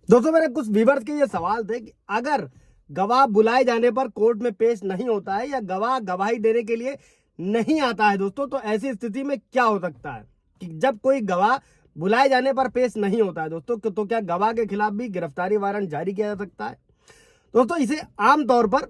दोस्तों मेरे कुछ व्यूअर्स के ये सवाल थे कि अगर गवाह बुलाए जाने पर कोर्ट में पेश नहीं होता है या गवाह गवाही देने के लिए नहीं आता है दोस्तों, तो ऐसी स्थिति में क्या हो सकता है कि जब कोई गवाह बुलाए जाने पर पेश नहीं होता है दोस्तों, तो क्या गवाह के खिलाफ भी गिरफ्तारी वारंट जारी किया जा सकता है। दोस्तों इसे आमतौर पर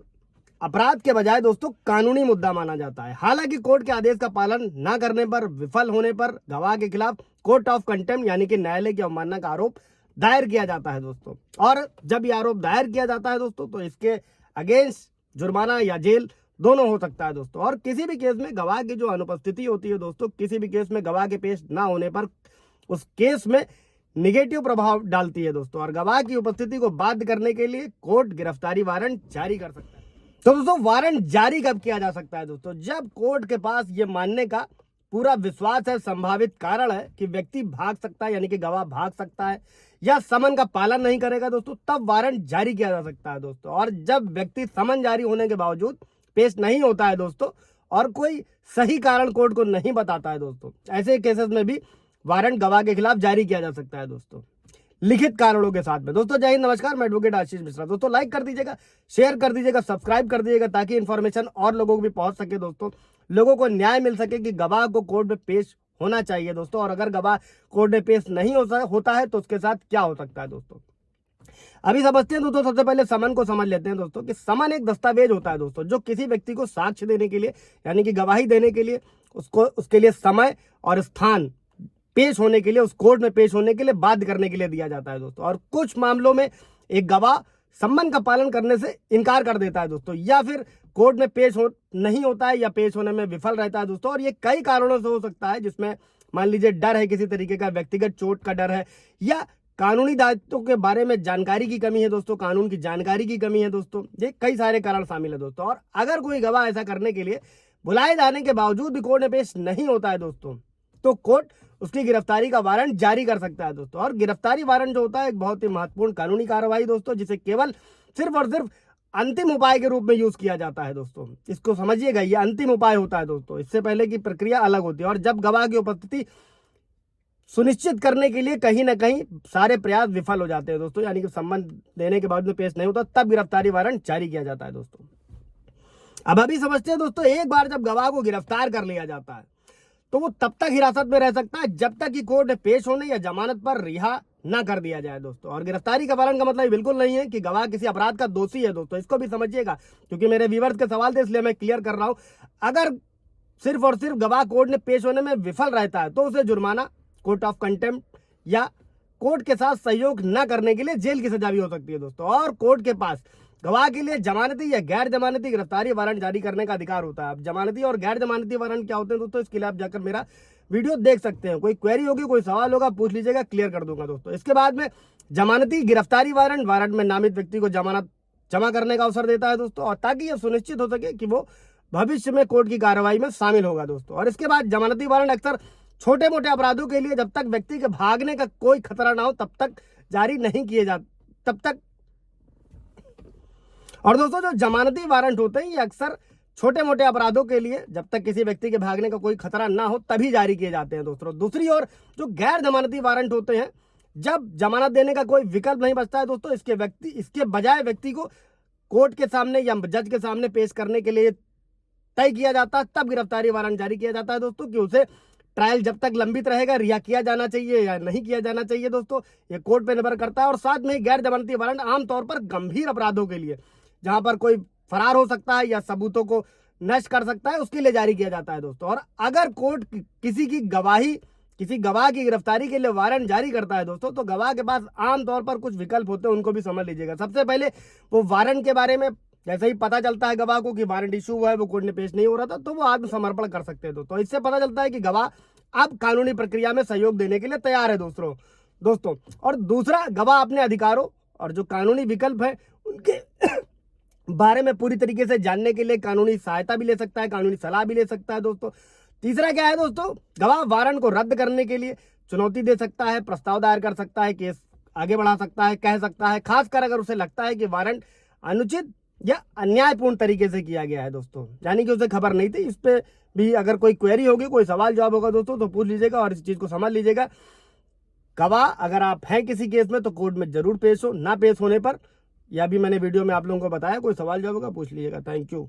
अपराध के बजाय दोस्तों कानूनी मुद्दा माना जाता है। हालांकि कोर्ट के आदेश का पालन न करने पर, विफल होने पर गवाह के खिलाफ कोर्ट ऑफ कंटेम्प्ट यानी कि न्यायालय की अवमानना का आरोप दायर किया जाता है दोस्तों। और जब ये आरोप दायर किया जाता है दोस्तों, तो इसके अगेंस्ट जुर्माना या जेल दोनों हो सकता है दोस्तों। और किसी भी केस में गवाह की जो अनुपस्थिति होती है दोस्तों, किसी भी केस में गवाह के पेश ना होने पर उस केस में निगेटिव प्रभाव डालती है दोस्तों। और गवाह की उपस्थिति को बाध्य करने के लिए कोर्ट गिरफ्तारी वारंट जारी कर सकता है। तो दोस्तों वारंट जारी कब किया जा सकता है दोस्तों? जब कोर्ट के पास ये मानने का पूरा विश्वास है, संभावित कारण है कि व्यक्ति भाग सकता है, यानी कि गवाह भाग सकता है या समन का पालन नहीं करेगा दोस्तों, तब वारंट जारी किया जा सकता है दोस्तों। और जब व्यक्ति समन जारी होने के बावजूद पेश नहीं होता है दोस्तों और कोई सही कारण कोर्ट को नहीं बताता है दोस्तों, ऐसे केसेस में भी वारंट गवाह के खिलाफ जारी किया जा सकता है दोस्तों, लिखित कारणों के साथ में। दोस्तों जय हिंद, नमस्कार, मैं एडवोकेट आशीष मिश्रा। दोस्तों लाइक कर दीजिएगा, शेयर कर दीजिएगा, सब्सक्राइब कर दीजिएगा ताकि इन्फॉर्मेशन और लोगों को भी पहुंच सके दोस्तों, लोगों को न्याय मिल सके कि गवाह को कोर्ट में पेश होना चाहिए दोस्तों। और अगर गवाह कोर्ट में पेश नहीं होता है तो उसके साथ क्या हो सकता है दोस्तों, अभी समझते हैं दोस्तों। सबसे पहले समन को समझ लेते हैं दोस्तों कि समन एक दस्तावेज होता है दोस्तों, जो किसी व्यक्ति को साक्ष्य देने के लिए यानी कि गवाही देने के लिए उसके लिए समय और स्थान पेश होने के लिए, उस कोर्ट में पेश होने के लिए बाध्य करने के लिए दिया जाता है दोस्तों। और कुछ मामलों में एक गवाह सम्मन का पालन करने से इनकार कर देता है दोस्तों, या फिर कोर्ट में नहीं होता है या पेश होने में विफल रहता है दोस्तों। और ये कई कारणों से हो सकता है, जिसमें मान लीजिए डर है, किसी तरीके का व्यक्तिगत चोट का डर है, या कानूनी दायित्वों के बारे में जानकारी की कमी है दोस्तों, कानून की जानकारी की कमी है दोस्तों। ये कई सारे कारण शामिल है दोस्तों। और अगर कोई गवाह ऐसा करने के लिए बुलाए जाने के बावजूद भी कोर्ट में पेश नहीं होता है दोस्तों, तो कोर्ट उसकी गिरफ्तारी का वारंट जारी कर सकता है दोस्तों। और गिरफ्तारी वारंट जो होता है एक बहुत ही महत्वपूर्ण कानूनी कार्रवाई दोस्तों, जिसे केवल सिर्फ और सिर्फ अंतिम उपाय के रूप में यूज किया जाता है दोस्तों। इसको समझिएगा, ये अंतिम उपाय होता है दोस्तों, इससे पहले की प्रक्रिया अलग होती है। और जब गवाह की उपस्थिति सुनिश्चित करने के लिए कहीं ना कहीं सारे प्रयास विफल हो जाते हैं दोस्तों, यानी कि सम्मन देने के बाद में पेश नहीं होता, तब गिरफ्तारी वारंट जारी किया जाता है दोस्तों। अब अभी समझते हैं दोस्तों, एक बार जब गवाह को गिरफ्तार कर लिया जाता है तो वो तब तक हिरासत में रह सकता है जब तक कि कोर्ट में पेश होने या जमानत पर रिहा ना कर दिया जाए दोस्तों। और गिरफ्तारी का वारंट का मतलब बिल्कुल नहीं है कि गवाह किसी अपराध का दोषी है दोस्तों, इसको भी समझिएगा, क्योंकि मेरे व्यूअर्स के सवाल थे इसलिए मैं क्लियर कर रहा हूं। अगर सिर्फ और सिर्फ गवाह कोर्ट में पेश होने में विफल रहता है तो उसे जुर्माना, कोर्ट ऑफ कंटेम्प्ट या कोर्ट के साथ सहयोग न करने के लिए जेल की सजा भी हो सकती है दोस्तों। और कोर्ट के पास गवाह के लिए जमानती या गैर जमानती गिरफ्तारी वारंट जारी करने का अधिकार होता है। अब जमानती और गैर जमानती वारंट क्या होते हैं दोस्तों, इसके लिए आप जाकर मेरा वीडियो देख सकते हैं। कोई क्वेरी होगी, कोई सवाल होगा, पूछ लीजिएगा, क्लियर कर दूंगा दोस्तों। इसके बाद में जमानती गिरफ्तारी वारंट में नामित व्यक्ति को जमानत जमा करने का अवसर देता है दोस्तों, और ताकि यह सुनिश्चित हो सके कि वो भविष्य में कोर्ट की कार्रवाई में शामिल होगा दोस्तों। और इसके बाद जमानती वारंट अक्सर छोटे मोटे अपराधों के लिए, जब तक व्यक्ति के भागने का कोई खतरा ना हो तब तक जारी नहीं किए जाते, तब तक। और दोस्तों जो जमानती वारंट होते हैं ये अक्सर छोटे मोटे अपराधों के लिए, जब तक किसी व्यक्ति के भागने का कोई खतरा ना हो तभी जारी किए जाते हैं दोस्तों। दूसरी ओर जो गैर जमानती वारंट होते हैं, जब जमानत देने का कोई विकल्प नहीं बचता है दोस्तों, इसके बजाय व्यक्ति को कोर्ट के सामने या जज के सामने पेश करने के लिए तय किया जाता है, तब गिरफ्तारी वारंट जारी किया जाता है दोस्तों। कि उसे ट्रायल जब तक लंबित रहेगा रिहा किया जाना चाहिए या नहीं किया जाना चाहिए दोस्तों, ये कोर्ट पे निर्भर करता है। और साथ में गैर जमानती वारंट आमतौर पर गंभीर अपराधों के लिए, जहां पर कोई फरार हो सकता है या सबूतों को नष्ट कर सकता है, उसके लिए जारी किया जाता है दोस्तों। और अगर कोर्ट किसी गवाह की गिरफ्तारी के लिए वारंट जारी करता है दोस्तों, तो गवाह के पास आमतौर पर कुछ विकल्प होते हैं, उनको भी समझ लीजिएगा। सबसे पहले वो वारंट के बारे में जैसे ही पता चलता है गवाह को कि वारंट इशू हुआ है, वो कोर्ट में पेश नहीं हो रहा था, तो वो आत्मसमर्पण कर सकते हैं दोस्तों। इससे पता चलता है कि गवाह अब कानूनी प्रक्रिया में सहयोग देने के लिए तैयार है दोस्तों। और दूसरा, गवाह अपने अधिकारों और जो कानूनी विकल्प है उनके बारे में पूरी तरीके से जानने के लिए कानूनी सहायता भी ले सकता है, कानूनी सलाह भी ले सकता है दोस्तों। तीसरा क्या है दोस्तों, गवाह वारंट को रद्द करने के लिए चुनौती दे सकता है, प्रस्ताव दायर कर सकता है, केस आगे बढ़ा सकता है, कह सकता है, खासकर अगर उसे लगता है कि वारंट अनुचित या अन्यायपूर्ण तरीके से किया गया है दोस्तों, यानी कि उसे खबर नहीं थी। इस पे भी अगर कोई क्वेरी होगी, कोई सवाल जवाब होगा दोस्तों, तो पूछ लीजिएगा और इस चीज को समझ लीजिएगा। गवाह अगर आप हैं किसी केस में तो कोर्ट में जरूर पेश हो, ना पेश होने पर, यह भी मैंने वीडियो में आप लोगों को बताया, कोई सवाल जवाब होगा पूछ लीजिएगा। Thank you.